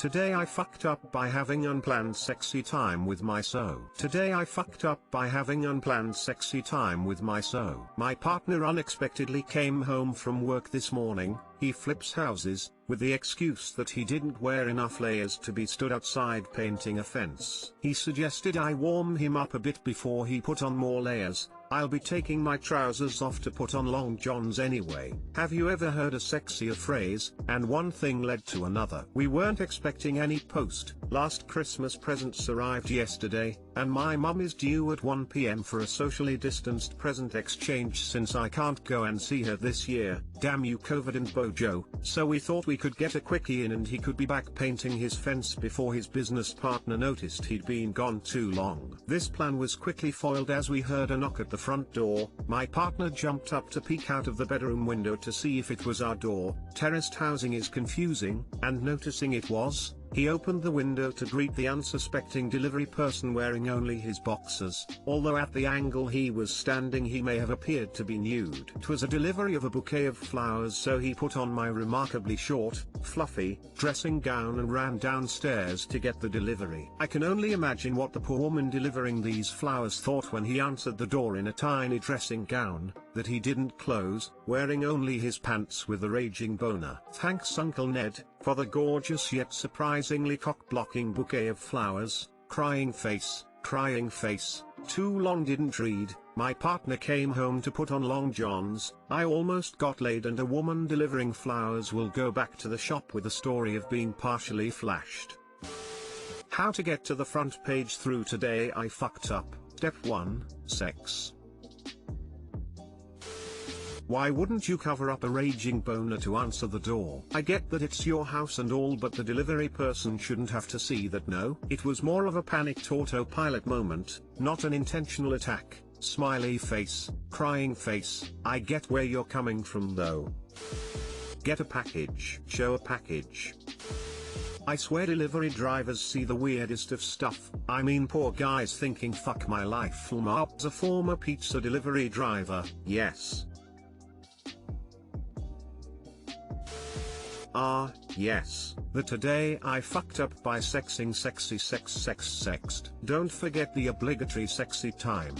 Today I fucked up by having unplanned sexy time with my so. Today I fucked up by having unplanned sexy time with my so. My partner unexpectedly came home from work this morning. He flips houses, with the excuse that he didn't wear enough layers to be stood outside painting a fence. He suggested I warm him up a bit before he put on more layers. I'll be taking my trousers off to put on long johns anyway. Have you ever heard a sexier phrase? And one thing led to another. We weren't expecting any post. Last Christmas presents arrived yesterday, and my mum is due at 1 PM for a socially distanced present exchange since I can't go and see her this year. Damn you COVID and Bojo. So we thought we could get a quickie in and he could be back painting his fence before his business partner noticed he'd been gone too long. This plan was quickly foiled as we heard a knock at the front door. My partner jumped up to peek out of the bedroom window to see if it was our door. Terraced housing is confusing, and noticing it was, he opened the window to greet the unsuspecting delivery person wearing only his boxers, although at the angle he was standing he may have appeared to be nude. It was a delivery of a bouquet of flowers, so he put on my remarkably short, fluffy, dressing gown and ran downstairs to get the delivery. I can only imagine what the poor woman delivering these flowers thought when he answered the door in a tiny dressing gown, that he didn't close, wearing only his pants with a raging boner. Thanks Uncle Ned, for the gorgeous yet surprisingly cock-blocking bouquet of flowers. Crying face, crying face. Too long didn't read. My partner came home to put on long johns. I almost got laid, and a woman delivering flowers will go back to the shop with a story of being partially flashed. How to get to the front page through Today I Fucked Up. Step 1, Sex. Why wouldn't you cover up a raging boner to answer the door? I get that it's your house and all, but the delivery person shouldn't have to see that. No, it was more of a panicked autopilot moment, not an intentional attack. Smiley face, crying face. I get where you're coming from though. Get a package. Show a package. I swear delivery drivers see the weirdest of stuff. I mean, poor guys thinking fuck my life. Fulmap's a former pizza delivery driver. Yes. Yes, the Today I Fucked Up by Sexing Sexy Sexed. Don't forget the obligatory sexy time.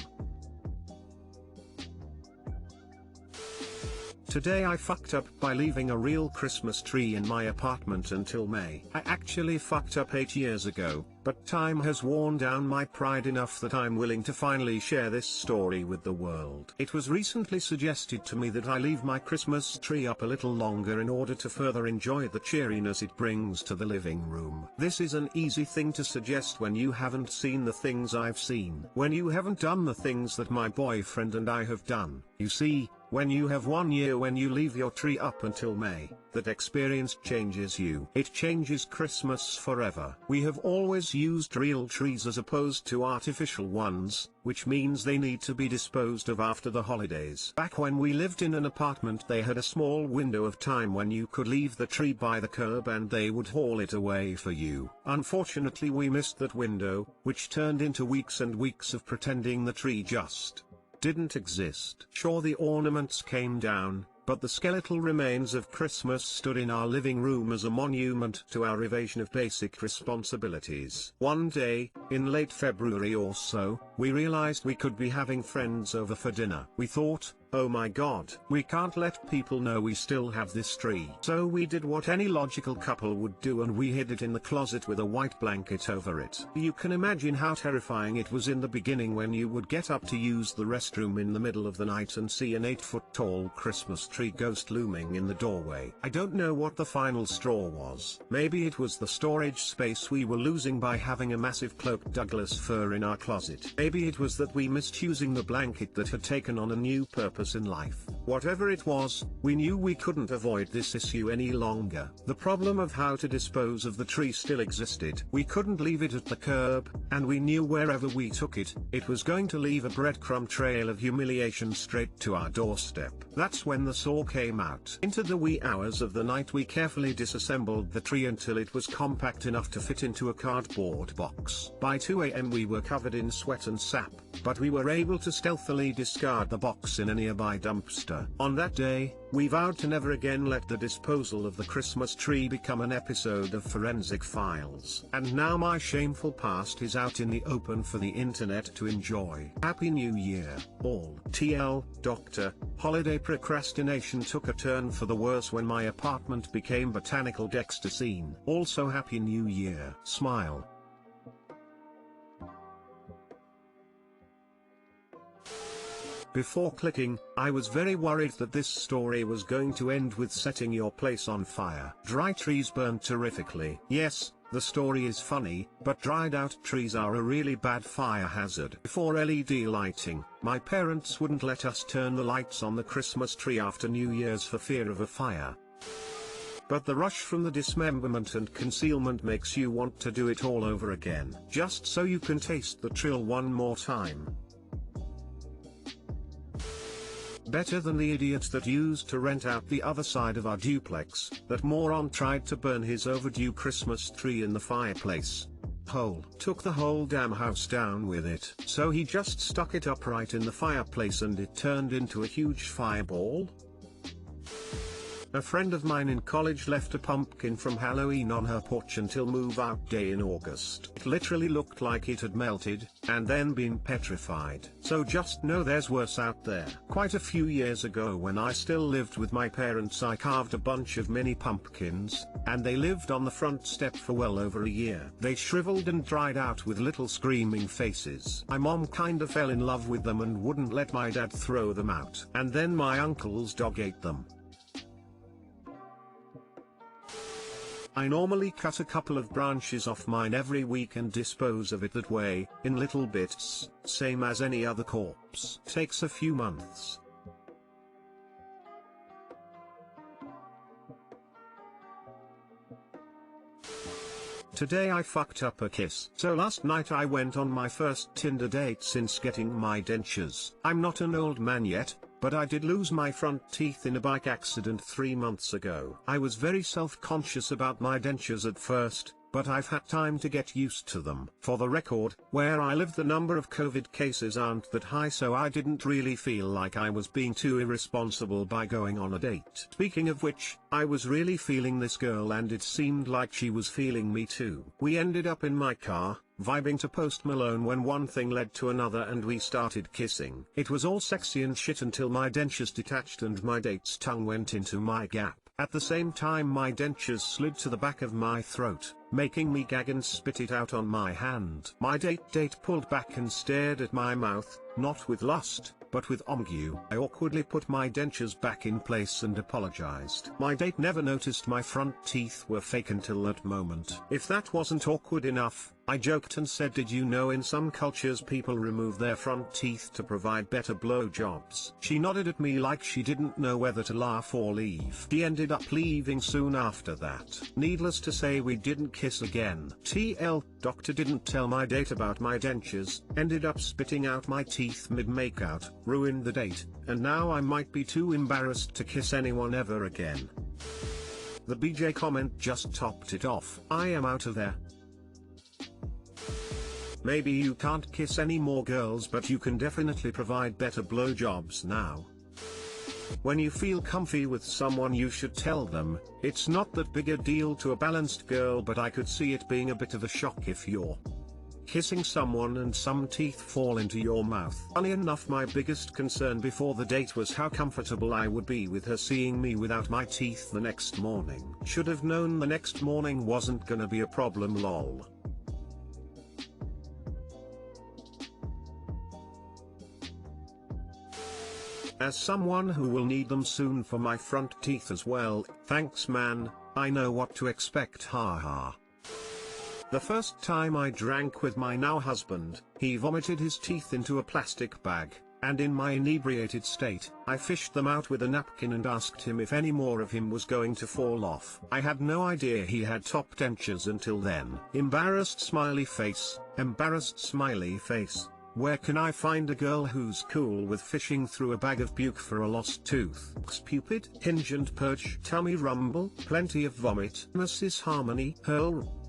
Today I fucked up by leaving a real Christmas tree in my apartment until May. I actually fucked up 8 years ago, but time has worn down my pride enough that I'm willing to finally share this story with the world. It was recently suggested to me that I leave my Christmas tree up a little longer in order to further enjoy the cheeriness it brings to the living room. This is an easy thing to suggest when you haven't seen the things I've seen. When you haven't done the things that my boyfriend and I have done. You see, when you have 1 year when you leave your tree up until May, that experience changes you. It changes Christmas forever. We have always used real trees as opposed to artificial ones, which means they need to be disposed of after the holidays. Back when we lived in an apartment, they had a small window of time when you could leave the tree by the curb and they would haul it away for you. Unfortunately, we missed that window, which turned into weeks and weeks of pretending the tree just didn't exist. Sure, the ornaments came down, but the skeletal remains of Christmas stood in our living room as a monument to our evasion of basic responsibilities. One day, in late February or so, we realized we could be having friends over for dinner. We thought, oh my god, we can't let people know we still have this tree. So we did what any logical couple would do, and we hid it in the closet with a white blanket over it. You can imagine how terrifying it was in the beginning when you would get up to use the restroom in the middle of the night and see an 8-foot-tall Christmas tree ghost looming in the doorway. I don't know what the final straw was. Maybe it was the storage space we were losing by having a massive cloaked Douglas fir in our closet. Maybe it was that we missed using the blanket that had taken on a new purpose in life. Whatever it was, we knew we couldn't avoid this issue any longer. The problem of how to dispose of the tree still existed. We couldn't leave it at the curb, and we knew wherever we took it, it was going to leave a breadcrumb trail of humiliation straight to our doorstep. That's when the saw came out. Into the wee hours of the night we carefully disassembled the tree until it was compact enough to fit into a cardboard box. By 2 AM we were covered in sweat and sap, but we were able to stealthily discard the box in a nearby dumpster. On that day, we vowed to never again let the disposal of the Christmas tree become an episode of Forensic Files. And now my shameful past is out in the open for the internet to enjoy. Happy New Year, all. TL, Doctor, holiday procrastination took a turn for the worse when my apartment became Botanical Dexter scene. Also Happy New Year. Smile. Before clicking, I was very worried that this story was going to end with setting your place on fire. Dry trees burn terrifically. Yes, the story is funny, but dried out trees are a really bad fire hazard. Before LED lighting, my parents wouldn't let us turn the lights on the Christmas tree after New Year's for fear of a fire. But the rush from the dismemberment and concealment makes you want to do it all over again, just so you can taste the thrill one more time. Better than the idiot that used to rent out the other side of our duplex. That moron tried to burn his overdue Christmas tree in the fireplace. Hole. Took the whole damn house down with it. So he just stuck it upright in the fireplace and it turned into a huge fireball? A friend of mine in college left a pumpkin from Halloween on her porch until move-out day in August. It literally looked like it had melted, and then been petrified. So just know there's worse out there. Quite a few years ago when I still lived with my parents, I carved a bunch of mini pumpkins, and they lived on the front step for well over a year. They shriveled and dried out with little screaming faces. My mom kinda fell in love with them and wouldn't let my dad throw them out. And then my uncle's dog ate them. I normally cut a couple of branches off mine every week and dispose of it that way, in little bits, same as any other corpse. Takes a few months. Today I fucked up a kiss. So last night I went on my first Tinder date since getting my dentures. I'm not an old man yet, but I did lose my front teeth in a bike accident 3 months ago. I was very self-conscious about my dentures at first, but I've had time to get used to them. For the record, where I live the number of COVID cases aren't that high, so I didn't really feel like I was being too irresponsible by going on a date. Speaking of which, I was really feeling this girl and it seemed like she was feeling me too. We ended up in my car, vibing to Post Malone when one thing led to another and we started kissing. It was all sexy and shit until my dentures detached and my date's tongue went into my gap. At the same time my dentures slid to the back of my throat, making me gag and spit it out on my hand. My date pulled back and stared at my mouth, not with lust, but with ennui. I awkwardly put my dentures back in place and apologized. My date never noticed my front teeth were fake until that moment. If that wasn't awkward enough, I joked and said, did you know in some cultures people remove their front teeth to provide better blowjobs? She nodded at me like she didn't know whether to laugh or leave. She ended up leaving soon after that. Needless to say we didn't kiss again. TL, doctor didn't tell my date about my dentures, ended up spitting out my teeth mid-makeout, ruined the date, and now I might be too embarrassed to kiss anyone ever again. The BJ comment just topped it off. I am out of there. Maybe you can't kiss any more girls, but you can definitely provide better blowjobs now. When you feel comfy with someone you should tell them. It's not that big a deal to a balanced girl, but I could see it being a bit of a shock if you're kissing someone and some teeth fall into your mouth. Funny enough, my biggest concern before the date was how comfortable I would be with her seeing me without my teeth the next morning. Should have known the next morning wasn't gonna be a problem, lol. As someone who will need them soon for my front teeth as well, thanks man, I know what to expect, haha. The first time I drank with my now husband, he vomited his teeth into a plastic bag, and in my inebriated state, I fished them out with a napkin and asked him if any more of him was going to fall off. I had no idea he had top dentures until then. Embarrassed smiley face, embarrassed smiley face. Where can I find a girl who's cool with fishing through a bag of puke for a lost tooth? Stupid, hinge and purge, tummy rumble, plenty of vomit, Mrs. Harmony, hurl.